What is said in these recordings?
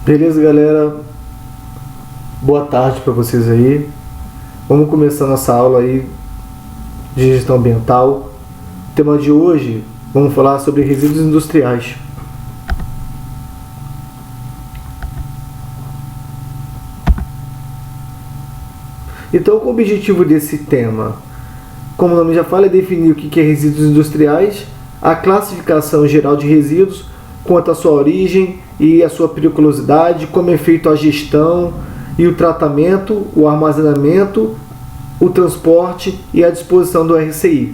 Beleza, galera? Boa tarde para vocês aí. Vamos começar nossa aula aí de gestão ambiental. O tema de hoje, vamos falar sobre resíduos industriais. Então, qual o objetivo desse tema? Como o nome já fala, é definir o que é resíduos industriais, a classificação geral de resíduos, quanto à sua origem e a sua periculosidade, como é feito a gestão e o tratamento, o armazenamento, o transporte e a disposição do RSI.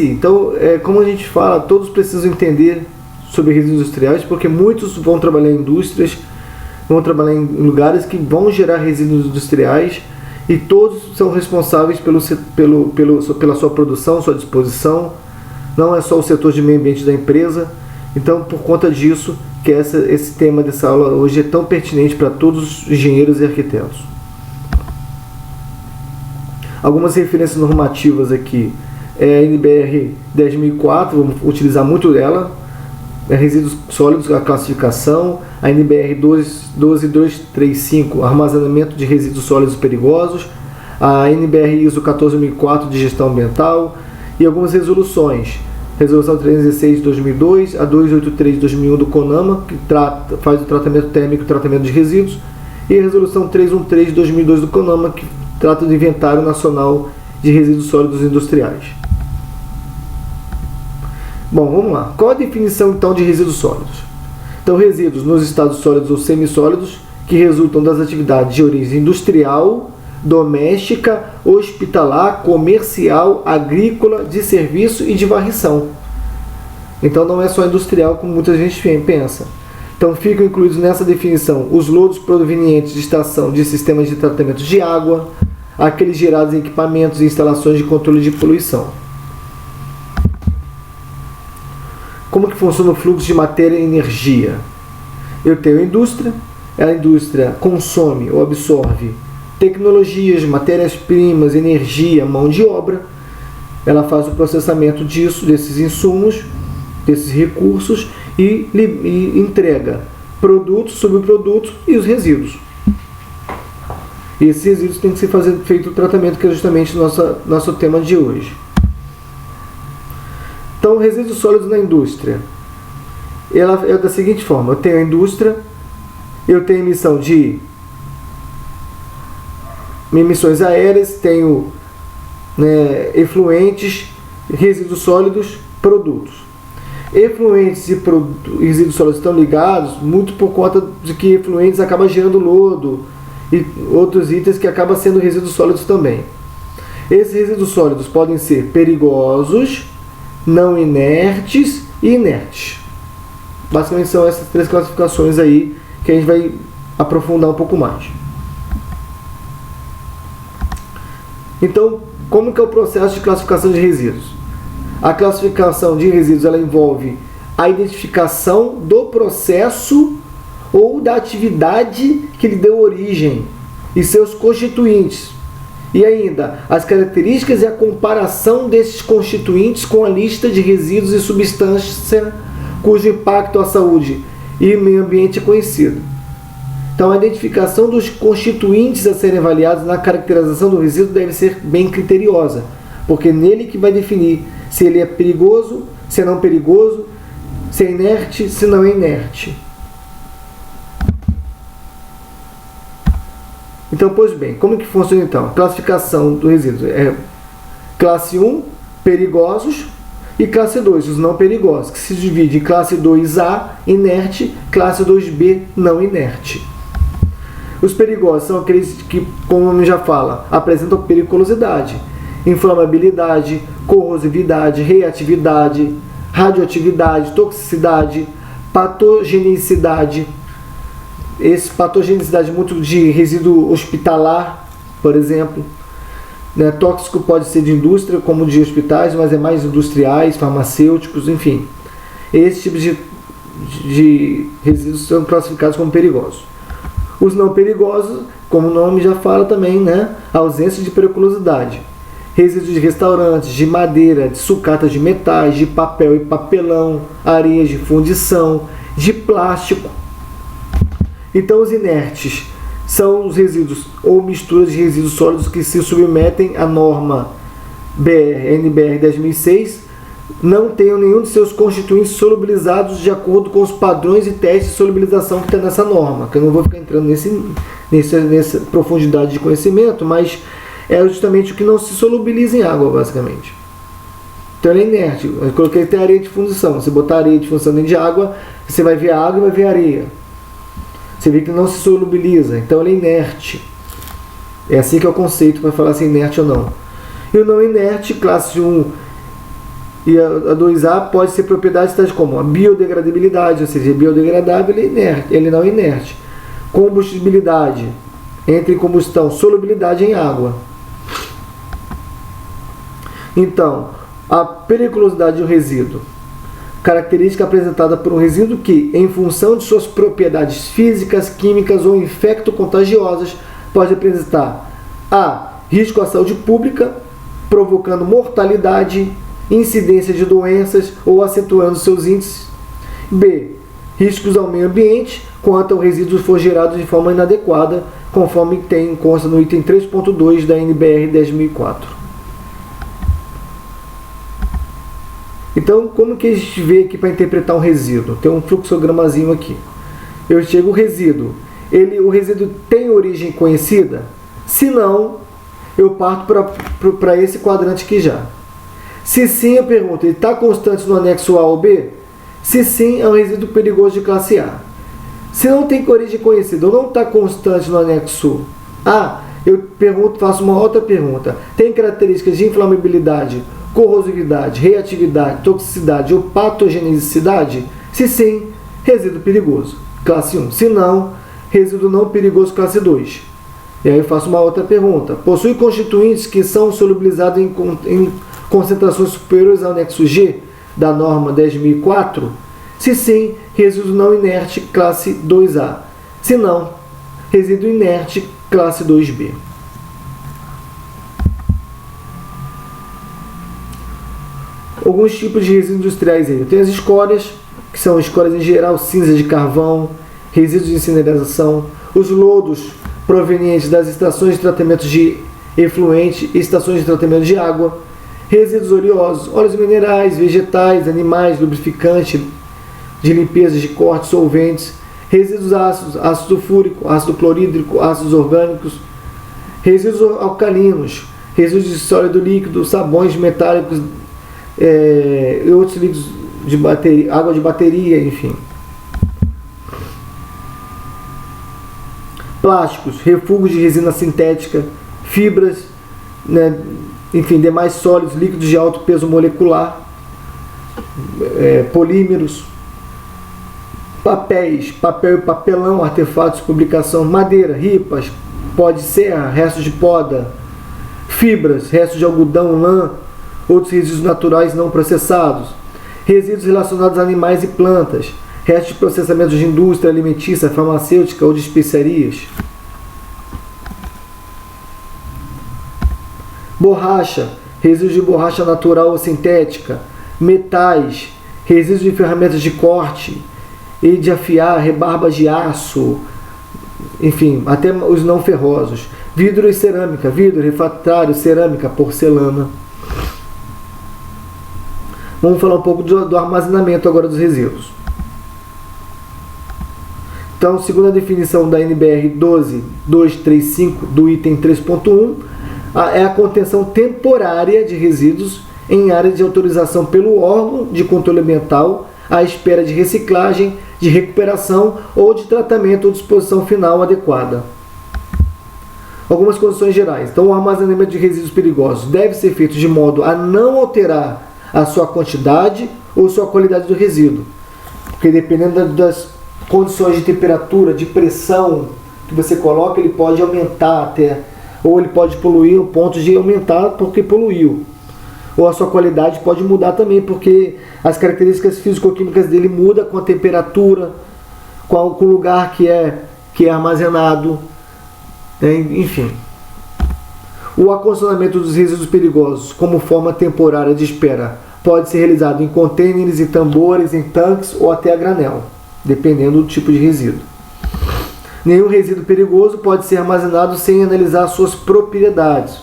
Então, como a gente fala, todos precisam entender sobre resíduos industriais, porque muitos vão trabalhar em indústrias, vão trabalhar em lugares que vão gerar resíduos industriais e todos são responsáveis pela sua produção, sua disposição. Não é só o setor de meio ambiente da empresa. Então, por conta disso, que esse tema dessa aula hoje é tão pertinente para todos os engenheiros e arquitetos. Algumas referências normativas aqui. A NBR 10.004, vamos utilizar muito ela. Resíduos sólidos, a classificação. A NBR 12235, armazenamento de resíduos sólidos perigosos. A NBR ISO 14004 de gestão ambiental. E algumas resoluções. Resolução 316 de 2002, a 283 de 2001 do CONAMA, que faz o tratamento térmico e tratamento de resíduos, e a Resolução 313 de 2002 do CONAMA, que trata do Inventário Nacional de Resíduos Sólidos Industriais. Bom, vamos lá. Qual a definição então de resíduos sólidos? Então, resíduos nos estados sólidos ou semissólidos que resultam das atividades de origem industrial, doméstica, hospitalar, comercial, agrícola, de serviço e de varrição. Então não é só industrial como muita gente pensa. Então ficam incluídos nessa definição os lodos provenientes de estação de sistemas de tratamento de água, aqueles gerados em equipamentos e instalações de controle de poluição. Como que funciona o fluxo de matéria e energia? Eu tenho a indústria consome ou absorve tecnologias, matérias-primas, energia, mão de obra. Ela faz o processamento desses insumos, desses recursos e entrega produtos, subprodutos e os resíduos. E esses resíduos têm que ser feito o tratamento, que é justamente nosso tema de hoje. Então, resíduos sólidos na indústria. Ela é da seguinte forma: eu tenho a indústria, eu tenho emissão de emissões aéreas, tenho efluentes, resíduos sólidos, produtos. Efluentes e resíduos sólidos estão ligados muito por conta de que efluentes acabam gerando lodo e outros itens que acabam sendo resíduos sólidos também. Esses resíduos sólidos podem ser perigosos, não inertes e inertes. Basicamente são essas três classificações aí que a gente vai aprofundar um pouco mais. Então, como que é o processo de classificação de resíduos? A classificação de resíduos ela envolve a identificação do processo ou da atividade que lhe deu origem e seus constituintes. E ainda, as características e a comparação desses constituintes com a lista de resíduos e substâncias cujo impacto à saúde e meio ambiente é conhecido. Então, a identificação dos constituintes a serem avaliados na caracterização do resíduo deve ser bem criteriosa, porque nele que vai definir se ele é perigoso, se não perigoso, se é inerte, se não é inerte. Então, pois bem, como que funciona então? A classificação do resíduo é classe 1, perigosos, e classe 2, os não perigosos, que se divide em classe 2A, inerte, classe 2B, não inerte. Os perigosos são aqueles que, como o nome já fala, apresentam periculosidade, inflamabilidade, corrosividade, reatividade, radioatividade, toxicidade, patogenicidade. Esse patogenicidade muito de resíduo hospitalar, por exemplo. Tóxico pode ser de indústria, como de hospitais, mas é mais industriais, farmacêuticos, enfim. Esses tipos de resíduos são classificados como perigosos. Os não perigosos, como o nome já fala também, a ausência de periculosidade. Resíduos de restaurantes, de madeira, de sucatas de metais, de papel e papelão, areias de fundição, de plástico. Então, os inertes são os resíduos ou misturas de resíduos sólidos que se submetem à norma NBR 10.006, não tenham nenhum de seus constituintes solubilizados de acordo com os padrões e testes de solubilização que tem nessa norma, que eu não vou ficar entrando nessa profundidade de conhecimento, mas é justamente o que não se solubiliza em água, basicamente. Então ele é inerte. Eu coloquei até areia de fundição. Você botar areia de fundição dentro de água, você vai ver a água e vai ver a areia. Você vê que não se solubiliza, então ele é inerte. É assim que é o conceito para falar se é inerte ou não. E o não inerte, classe 1 e a 2A, pode ser propriedades tais como a biodegradabilidade, ou seja, biodegradável, ele não é inerte. Combustibilidade, entre em combustão, solubilidade em água. Então, a periculosidade do resíduo. Característica apresentada por um resíduo que, em função de suas propriedades físicas, químicas ou infecto-contagiosas, pode apresentar a. Risco à saúde pública, provocando mortalidade, incidência de doenças ou acentuando seus índices. B. Riscos ao meio ambiente, quanto ao resíduo for gerado de forma inadequada, conforme consta no item 3.2 da NBR 10.004. Então, como que a gente vê aqui para interpretar um resíduo? Tem um fluxogramazinho aqui. Eu chego o resíduo. O resíduo tem origem conhecida? Se não, eu parto para esse quadrante aqui já. Se sim, eu pergunto, ele está constante no anexo A ou B? Se sim, é um resíduo perigoso de classe A. Se não tem origem conhecida ou não está constante no anexo A, eu faço uma outra pergunta. Tem características de inflamabilidade, corrosividade, reatividade, toxicidade ou patogenicidade? Se sim, resíduo perigoso, classe 1. Se não, resíduo não perigoso, classe 2. E aí eu faço uma outra pergunta. Possui constituintes que são solubilizados em concentrações superiores ao anexo G da norma 10.004? Se sim, resíduo não inerte, classe 2A. Se não, resíduo inerte, classe 2B. Alguns tipos de resíduos industriais aí. Tem as escórias, que são escórias em geral, cinzas de carvão, resíduos de incineração, os lodos provenientes das estações de tratamento de efluente e estações de tratamento de água, resíduos oleosos, óleos minerais, vegetais, animais, lubrificante, de limpeza de cortes, solventes, resíduos ácidos, ácido sulfúrico, ácido clorídrico, ácidos orgânicos, resíduos alcalinos, resíduos de sólido líquido, sabões metálicos, e outros líquidos de bateria, água de bateria, enfim. Plásticos, refúgios de resina sintética, fibras, né, enfim, demais sólidos, líquidos de alto peso molecular, polímeros, papéis, papel e papelão, artefatos de publicação, madeira, ripas, pó de serra, restos de poda, fibras, restos de algodão, lã, outros resíduos naturais não processados, resíduos relacionados a animais e plantas, restos de processamento de indústria alimentícia, farmacêutica ou de especiarias. Borracha, resíduos de borracha natural ou sintética, metais, resíduos de ferramentas de corte e de afiar, rebarbas de aço, enfim, até os não ferrosos, vidro e cerâmica, vidro, refratário, cerâmica, porcelana. Vamos falar um pouco do armazenamento agora dos resíduos. Então, segundo a definição da NBR 12235 do item 3.1, é a contenção temporária de resíduos em área de autorização pelo órgão de controle ambiental à espera de reciclagem, de recuperação ou de tratamento ou disposição final adequada. Algumas condições gerais. Então, o armazenamento de resíduos perigosos deve ser feito de modo a não alterar a sua quantidade ou sua qualidade do resíduo, porque dependendo das condições de temperatura, de pressão que você coloca, ele pode aumentar até, ou ele pode poluir ao ponto de aumentar porque poluiu, ou a sua qualidade pode mudar também, porque as características físico-químicas dele mudam com a temperatura, com o lugar que é armazenado, enfim. O acondicionamento dos resíduos perigosos como forma temporária de espera pode ser realizado em contêineres, em tambores, em tanques ou até a granel, dependendo do tipo de resíduo. Nenhum resíduo perigoso pode ser armazenado sem analisar suas propriedades.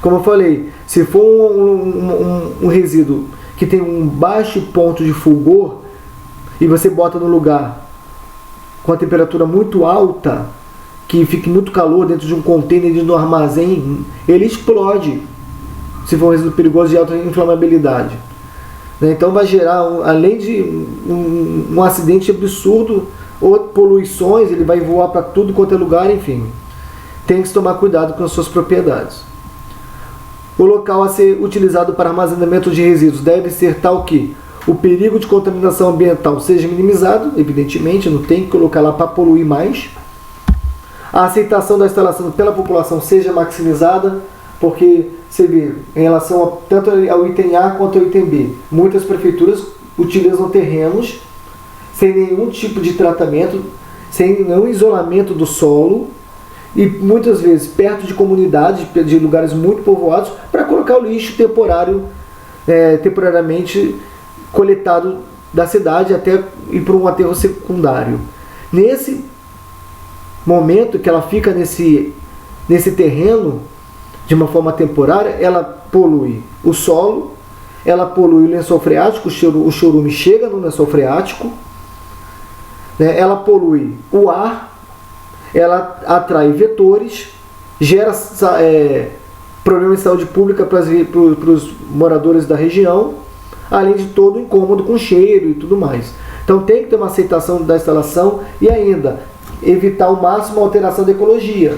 Como eu falei, se for um resíduo que tem um baixo ponto de fulgor e você bota no lugar com a temperatura muito alta, que fique muito calor dentro de um container, dentro de um armazém, ele explode, se for um resíduo perigoso de alta inflamabilidade. Então vai gerar, além de um acidente absurdo, ou poluições, ele vai voar para tudo quanto é lugar, enfim. Tem que tomar cuidado com as suas propriedades. O local a ser utilizado para armazenamento de resíduos deve ser tal que o perigo de contaminação ambiental seja minimizado, evidentemente, não tem que colocar lá para poluir mais. A aceitação da instalação pela população seja maximizada, porque você vê, em relação tanto ao item A quanto ao item B, muitas prefeituras utilizam terrenos sem nenhum tipo de tratamento, sem nenhum isolamento do solo, e muitas vezes perto de comunidades, de lugares muito povoados, para colocar o lixo temporariamente coletado da cidade até ir para um aterro secundário. Nesse momento que ela fica nesse terreno, de uma forma temporária, ela polui o solo, ela polui o lençol freático, o chorume chega no lençol freático, né? Ela polui o ar, ela atrai vetores, gera problemas de saúde pública para os moradores da região, além de todo o incômodo com cheiro e tudo mais. Então tem que ter uma aceitação da instalação e ainda evitar ao máximo a alteração da ecologia.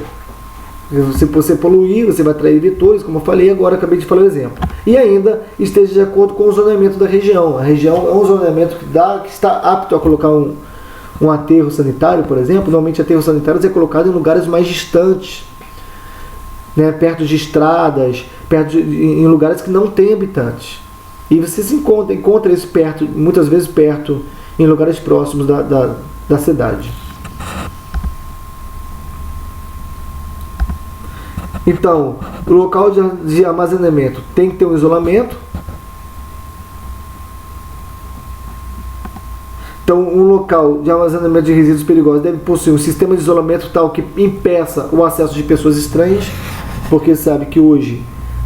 Se você poluir, você vai atrair vetores, como eu falei agora, acabei de falar o exemplo. E ainda esteja de acordo com o zonamento da região. A região é um zonamento que está apto a colocar um aterro sanitário, por exemplo. Normalmente aterros sanitários é colocado em lugares mais distantes, né, perto de estradas, em lugares que não tem habitantes. E você se encontra isso perto, muitas vezes perto, em lugares próximos da cidade. Então, o local de armazenamento tem que ter um isolamento. Então, um local de armazenamento de resíduos perigosos deve possuir um sistema de isolamento tal que impeça o acesso de pessoas estranhas, porque sabe que hoje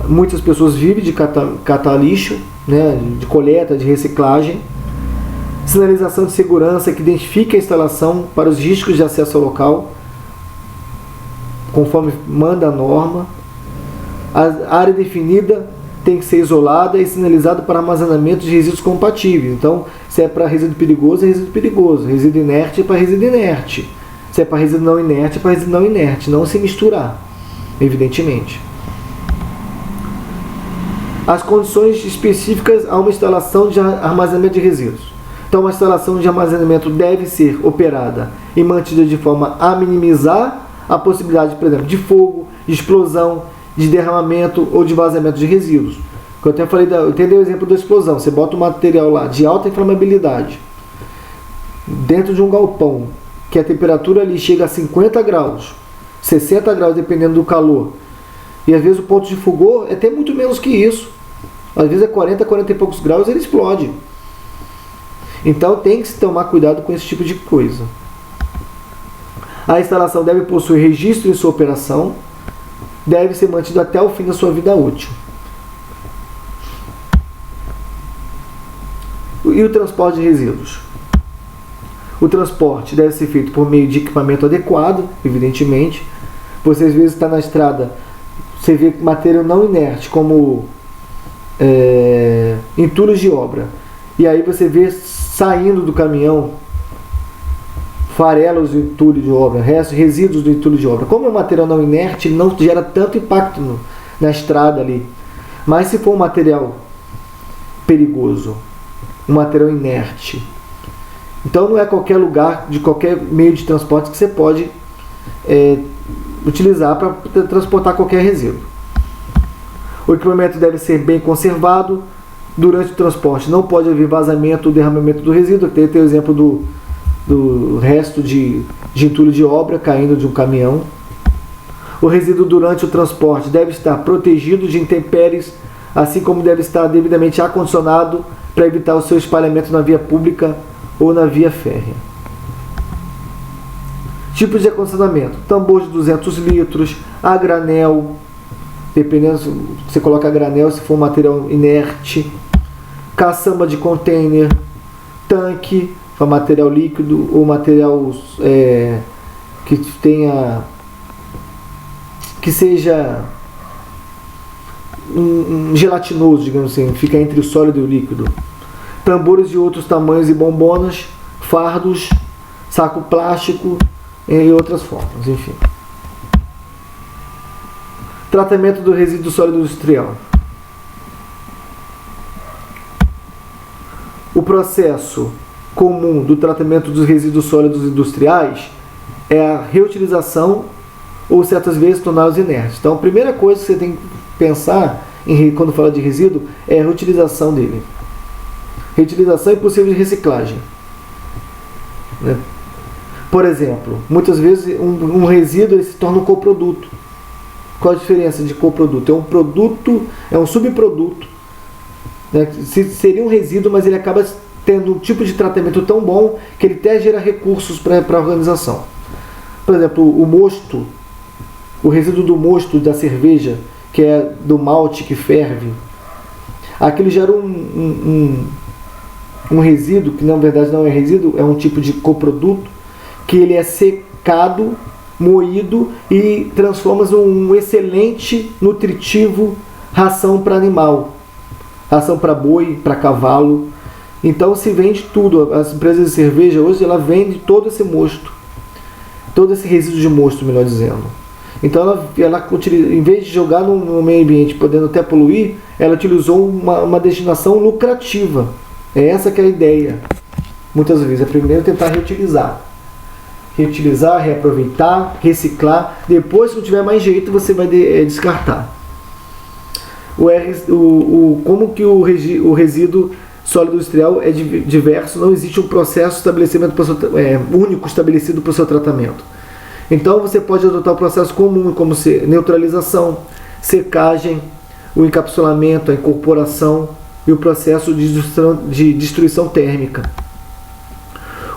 muitas pessoas vivem de catar lixo, né, de coleta, de reciclagem. Sinalização de segurança que identifique a instalação para os riscos de acesso ao local, conforme manda a norma. A área definida tem que ser isolada e sinalizada para armazenamento de resíduos compatíveis. Então, se é para resíduo perigoso, é resíduo perigoso. Resíduo inerte é para resíduo inerte. Se é para resíduo não inerte, é para resíduo não inerte. Não se misturar, evidentemente. As condições específicas a uma instalação de armazenamento de resíduos. Então, uma instalação de armazenamento deve ser operada e mantida de forma a minimizar a possibilidade, por exemplo, de fogo, de explosão, de derramamento ou de vazamento de resíduos. Eu até falei, eu dei o exemplo da explosão. Você bota um material lá de alta inflamabilidade dentro de um galpão, que a temperatura ali chega a 50 graus, 60 graus, dependendo do calor. E às vezes o ponto de fulgor é até muito menos que isso. Às vezes é 40 e poucos graus e ele explode. Então tem que se tomar cuidado com esse tipo de coisa. A instalação deve possuir registro em sua operação, deve ser mantido até o fim da sua vida útil. E o transporte de resíduos? O transporte deve ser feito por meio de equipamento adequado, evidentemente. Você às vezes está na estrada, você vê material não inerte, como entulhos de obra. E aí você vê saindo do caminhão farelos do entulho de obra, resíduos do entulho de obra. Como é um material não inerte, ele não gera tanto impacto na estrada ali. Mas se for um material perigoso, um material inerte, então não é qualquer lugar, de qualquer meio de transporte que você pode utilizar para transportar qualquer resíduo. O equipamento deve ser bem conservado. Durante o transporte não pode haver vazamento ou derramamento do resíduo. Tem o exemplo do resto de entulho de obra caindo de um caminhão. O resíduo durante o transporte deve estar protegido de intempéries, assim como deve estar devidamente acondicionado para evitar o seu espalhamento na via pública ou na via férrea. Tipos de acondicionamento: tambor de 200 litros, a granel, dependendo se você coloca a granel, se for material inerte, caçamba de container, tanque para material líquido ou material que seja um gelatinoso, digamos assim, fica entre o sólido e o líquido. Tambores de outros tamanhos e bombonas, fardos, saco plástico e outras formas, enfim. Tratamento do resíduo sólido industrial. O processo comum do tratamento dos resíduos sólidos industriais é a reutilização ou certas vezes torná-los inertes. Então a primeira coisa que você tem que pensar quando fala de resíduo é a reutilização dele. Reutilização e possível de reciclagem. Né? Por exemplo, muitas vezes um resíduo ele se torna um coproduto. Qual a diferença de coproduto? É um produto, é um subproduto. Né? Seria um resíduo, mas ele acaba tendo um tipo de tratamento tão bom que ele até gera recursos para a organização. Por exemplo, o mosto, o resíduo do mosto da cerveja, que é do malte que ferve, aquilo gera um resíduo, que na verdade não é resíduo, é um tipo de coproduto, que ele é secado, moído e transforma-se em um excelente, nutritivo ração para animal, ração para boi, para cavalo. Então se vende tudo. As empresas de cerveja hoje ela vende todo esse mosto, todo esse resíduo de mosto, melhor dizendo. Então ela em vez de jogar no meio ambiente, podendo até poluir, ela utilizou uma destinação lucrativa. É essa que é a ideia. Muitas vezes é primeiro tentar reutilizar, reaproveitar, reciclar. Depois, se não tiver mais jeito, você vai descartar. Como que o resíduo sólido industrial é diverso, não existe um processo único estabelecido para o seu tratamento. Então você pode adotar o processo comum, como neutralização, secagem, o encapsulamento, a incorporação e o processo de destruição térmica.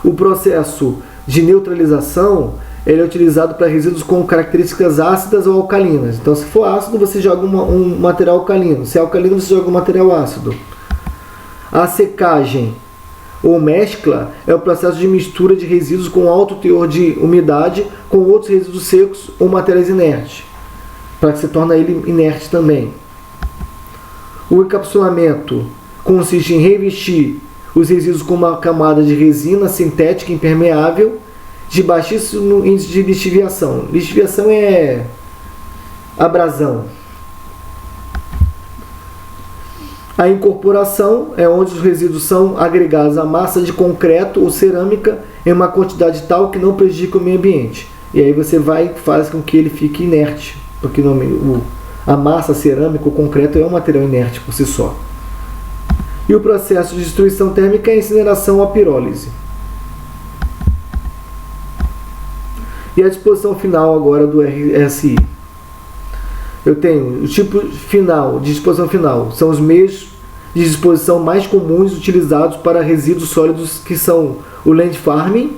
O processo de neutralização ele é utilizado para resíduos com características ácidas ou alcalinas. Então, se for ácido, você joga um material alcalino. Se é alcalino, você joga um material ácido. A secagem ou mescla é o processo de mistura de resíduos com alto teor de umidade com outros resíduos secos ou materiais inertes, para que se torne ele inerte também. O encapsulamento consiste em revestir os resíduos com uma camada de resina sintética impermeável de baixíssimo índice de lixiviação. Lixiviação é abrasão. A incorporação é onde os resíduos são agregados à massa de concreto ou cerâmica em uma quantidade tal que não prejudica o meio ambiente. E aí você faz com que ele fique inerte, porque a massa cerâmica ou concreto é um material inerte por si só. E o processo de destruição térmica é a incineração ou a pirólise. E a disposição final agora do RSI. Eu tenho o tipo final de disposição final, são os meios de disposição mais comuns utilizados para resíduos sólidos, que são o land farming,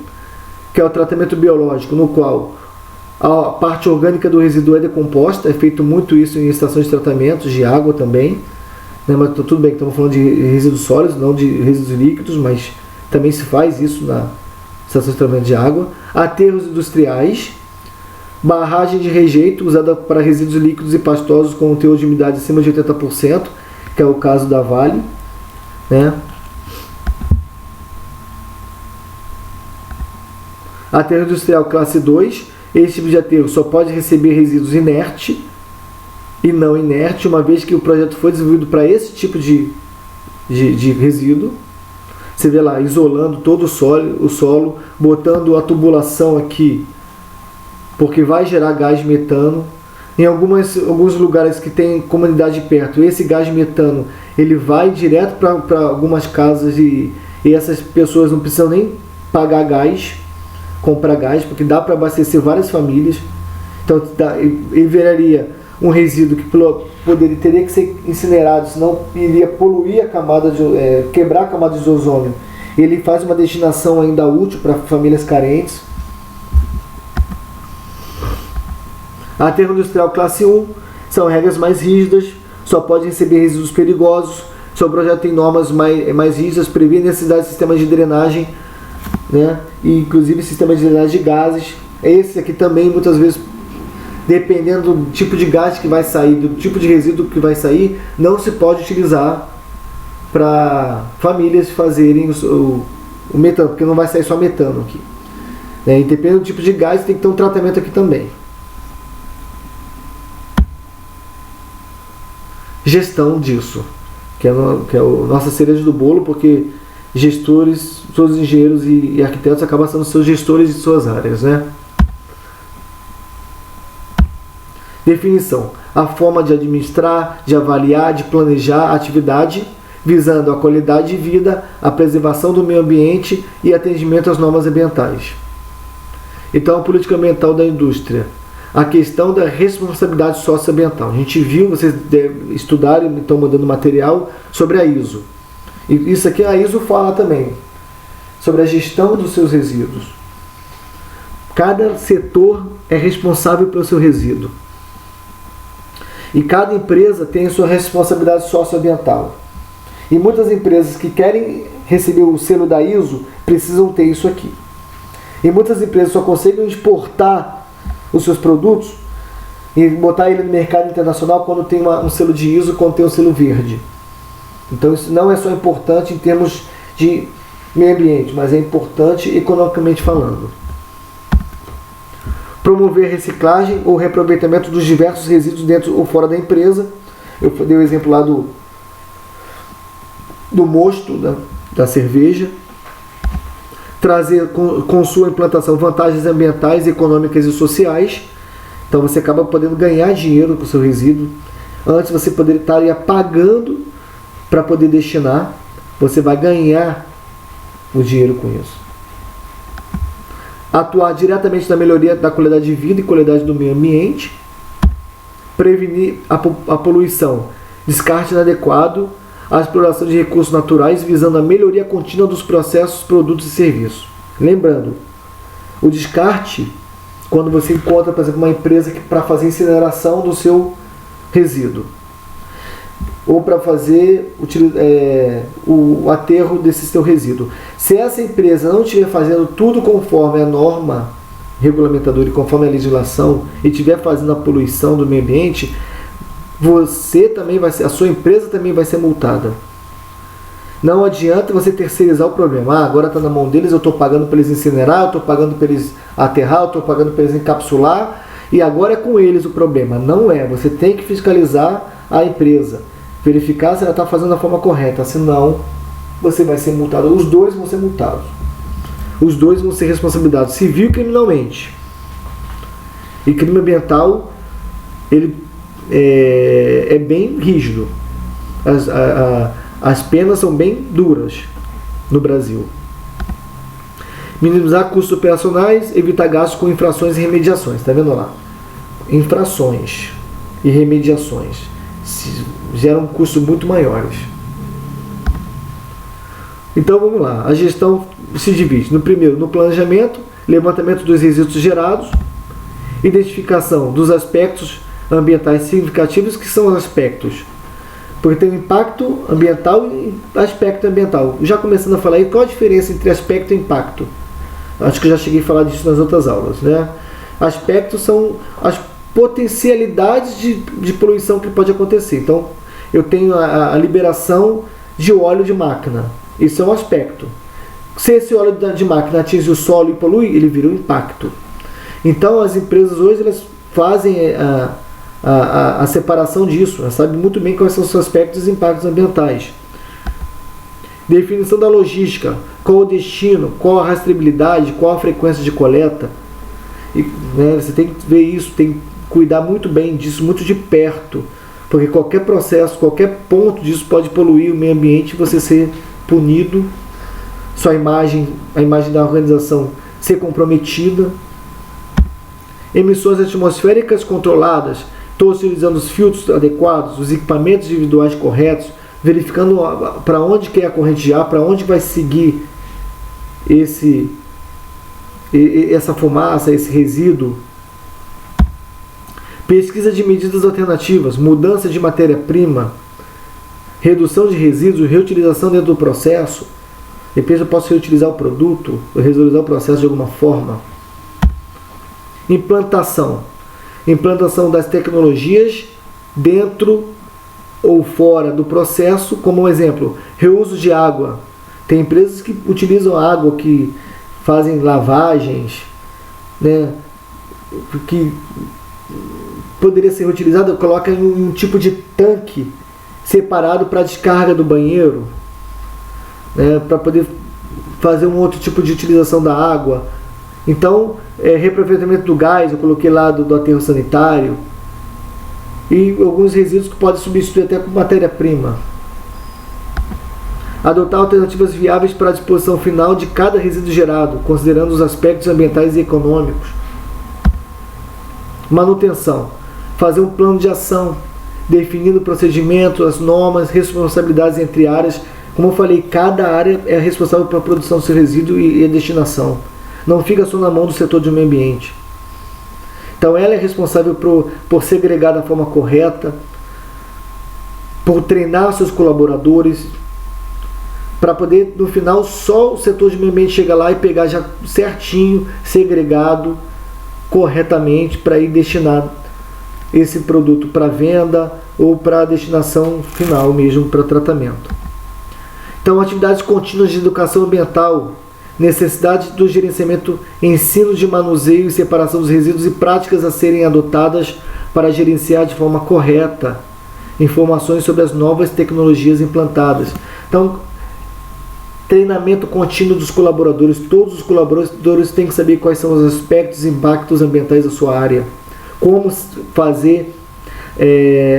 que é o tratamento biológico, no qual a parte orgânica do resíduo é decomposta. É feito muito isso em estações de tratamento de água também, né? Mas tudo bem que estamos falando de resíduos sólidos, não de resíduos líquidos, mas também se faz isso na estação de tratamento de água. Aterros industriais, barragem de rejeito usada para resíduos líquidos e pastosos com um teor de umidade acima de 80%, que é o caso da Vale, né? Aterro industrial classe 2, esse tipo de aterro só pode receber resíduos inerte e não inerte, uma vez que o projeto foi desenvolvido para esse tipo de resíduo. Você vê lá, isolando todo o solo, botando a tubulação aqui, porque vai gerar gás metano. Em alguns lugares que tem comunidade perto, esse gás metano ele vai direto para algumas casas e essas pessoas não precisam nem pagar gás, comprar gás, porque dá para abastecer várias famílias. Então ele viraria um resíduo que teria que ser incinerado, senão iria poluir a camada quebrar a camada de ozônio. Ele faz uma destinação ainda útil para famílias carentes. Aterro industrial classe 1 são regras mais rígidas, só pode receber resíduos perigosos. Seu projeto tem normas mais rígidas, prevê necessidade de sistemas de drenagem, né? E inclusive sistema de drenagem de gases. Esse aqui também, muitas vezes, dependendo do tipo de gás que vai sair, do tipo de resíduo que vai sair, não se pode utilizar para famílias fazerem o metano, porque não vai sair só metano aqui, né? E dependendo do tipo de gás, tem que ter um tratamento aqui também. Gestão disso, que é a nossa cereja do bolo, porque gestores, todos os engenheiros e arquitetos acabam sendo seus gestores de suas áreas, né? Definição: a forma de administrar, de avaliar, de planejar a atividade, visando a qualidade de vida, a preservação do meio ambiente e atendimento às normas ambientais. Então, a política ambiental da indústria. A questão da responsabilidade socioambiental. A gente viu, vocês estudaram e estão mandando material sobre a ISO. E isso aqui a ISO fala também, sobre a gestão dos seus resíduos. Cada setor é responsável pelo seu resíduo. E cada empresa tem a sua responsabilidade socioambiental. E muitas empresas que querem receber o selo da ISO precisam ter isso aqui. E muitas empresas só conseguem exportar os seus produtos e botar ele no mercado internacional quando tem um selo de ISO, quando tem um selo verde. Então isso não é só importante em termos de meio ambiente, mas é importante economicamente falando. Promover a reciclagem ou reaproveitamento dos diversos resíduos dentro ou fora da empresa. Eu dei o exemplo lá do mosto, da cerveja. Trazer com sua implantação vantagens ambientais, econômicas e sociais. Então você acaba podendo ganhar dinheiro com o seu resíduo. Antes você poderia estar pagando para poder destinar. Você vai ganhar o dinheiro com isso. Atuar diretamente na melhoria da qualidade de vida e qualidade do meio ambiente. Prevenir a poluição, descarte inadequado, a exploração de recursos naturais visando a melhoria contínua dos processos, produtos e serviços. Lembrando, o descarte, quando você encontra, por exemplo, uma empresa para fazer incineração do seu resíduo, ou para fazer o aterro desse seu resíduo. Se essa empresa não estiver fazendo tudo conforme a norma regulamentadora e conforme a legislação, e estiver fazendo a poluição do meio ambiente, você também a sua empresa também vai ser multada. Não adianta você terceirizar o problema. Agora está na mão deles, eu estou pagando para eles incinerar, eu estou pagando para eles aterrar, eu estou pagando para eles encapsular, e agora é com eles o problema. Não é. Você tem que fiscalizar a empresa, verificar se ela está fazendo da forma correta, senão você vai ser multado. Os dois vão ser multados. Os dois vão ser responsabilizados civil e criminalmente. E crime ambiental, ele é bem rígido. As penas são bem duras no Brasil. Minimizar custos operacionais, evitar gastos com infrações e remediações. Está vendo lá? Infrações e remediações geram custos muito maiores. Então vamos lá. A gestão se divide no primeiro, no planejamento, levantamento dos resíduos gerados, identificação dos aspectos ambientais significativos, que são os aspectos, porque tem um impacto ambiental e aspecto ambiental. Já começando a falar aí, qual a diferença entre aspecto e impacto? Acho que eu já cheguei a falar disso nas outras aulas, né? Aspectos são as potencialidades de poluição que pode acontecer. Então, eu tenho a liberação de óleo de máquina. Isso é um aspecto. Se esse óleo de máquina atinge o solo e polui, ele vira um impacto. Então, as empresas hoje elas fazem a separação disso. Elas sabem muito bem quais são os aspectos e impactos ambientais. Definição da logística. Qual o destino, qual a rastreabilidade, qual a frequência de coleta. E, né, você tem que ver isso, tem que cuidar muito bem disso, muito de perto. Porque qualquer processo, qualquer ponto disso pode poluir o meio ambiente e você ser punido, sua imagem, a imagem da organização ser comprometida. Emissões atmosféricas controladas, todos utilizando os filtros adequados, os equipamentos individuais corretos, verificando para onde quer a corrente de ar, para onde vai seguir essa fumaça, esse resíduo. Pesquisa de medidas alternativas, mudança de matéria-prima, redução de resíduos, reutilização dentro do processo. De repente eu posso reutilizar o produto, ou reutilizar o processo de alguma forma. Implantação. Implantação das tecnologias dentro ou fora do processo, como um exemplo, reuso de água. Tem empresas que utilizam água, que fazem lavagens, né, que poderia ser reutilizada, coloca em um tipo de tanque separado para descarga do banheiro, né, para poder fazer um outro tipo de utilização da água. Então, reaproveitamento do gás, eu coloquei lá do aterro sanitário, e alguns resíduos que podem substituir até com matéria-prima. Adotar alternativas viáveis para a disposição final de cada resíduo gerado, considerando os aspectos ambientais e econômicos. Manutenção. Fazer um plano de ação, definindo procedimentos, as normas, responsabilidades entre áreas. Como eu falei, cada área é responsável pela produção do seu resíduo e a destinação. Não fica só na mão do setor de meio ambiente. Então ela é responsável por segregar da forma correta, por treinar seus colaboradores, para poder, no final, só o setor de meio ambiente chegar lá e pegar já certinho, segregado, corretamente, para ir destinar esse produto para venda ou para a destinação final mesmo, para tratamento. Então, atividades contínuas de educação ambiental, necessidade do gerenciamento, ensino de manuseio e separação dos resíduos e práticas a serem adotadas para gerenciar de forma correta, informações sobre as novas tecnologias implantadas. Então, treinamento contínuo dos colaboradores. Todos os colaboradores têm que saber quais são os aspectos e impactos ambientais da sua área, como fazer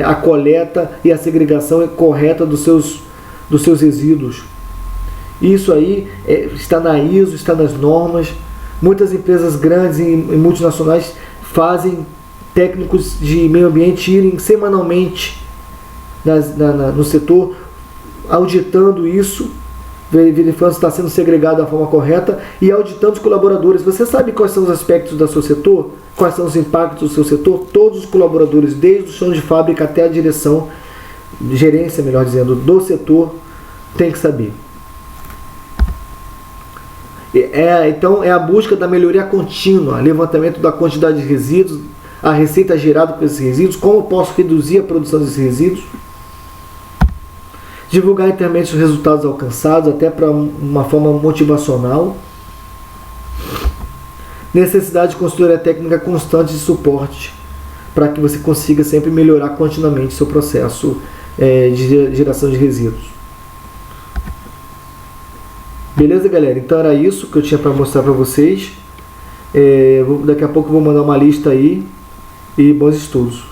a coleta e a segregação correta dos seus resíduos. Isso aí está na ISO, está nas normas. Muitas empresas grandes e multinacionais fazem técnicos de meio ambiente irem semanalmente no setor, auditando isso, verificando se está sendo segregado da forma correta e auditando os colaboradores. Você sabe quais são os aspectos do seu setor? Quais são os impactos do seu setor? Todos os colaboradores, desde o chão de fábrica até a direção, gerência, melhor dizendo, do setor, tem que saber. Então é a busca da melhoria contínua, levantamento da quantidade de resíduos, a receita gerada por esses resíduos, como eu posso reduzir a produção desses resíduos, divulgar internamente os resultados alcançados, até para uma forma motivacional, necessidade de construir a técnica constante de suporte, para que você consiga sempre melhorar continuamente seu processo de geração de resíduos. Beleza, galera? Então era isso que eu tinha para mostrar para vocês. Daqui a pouco eu vou mandar uma lista aí. E bons estudos.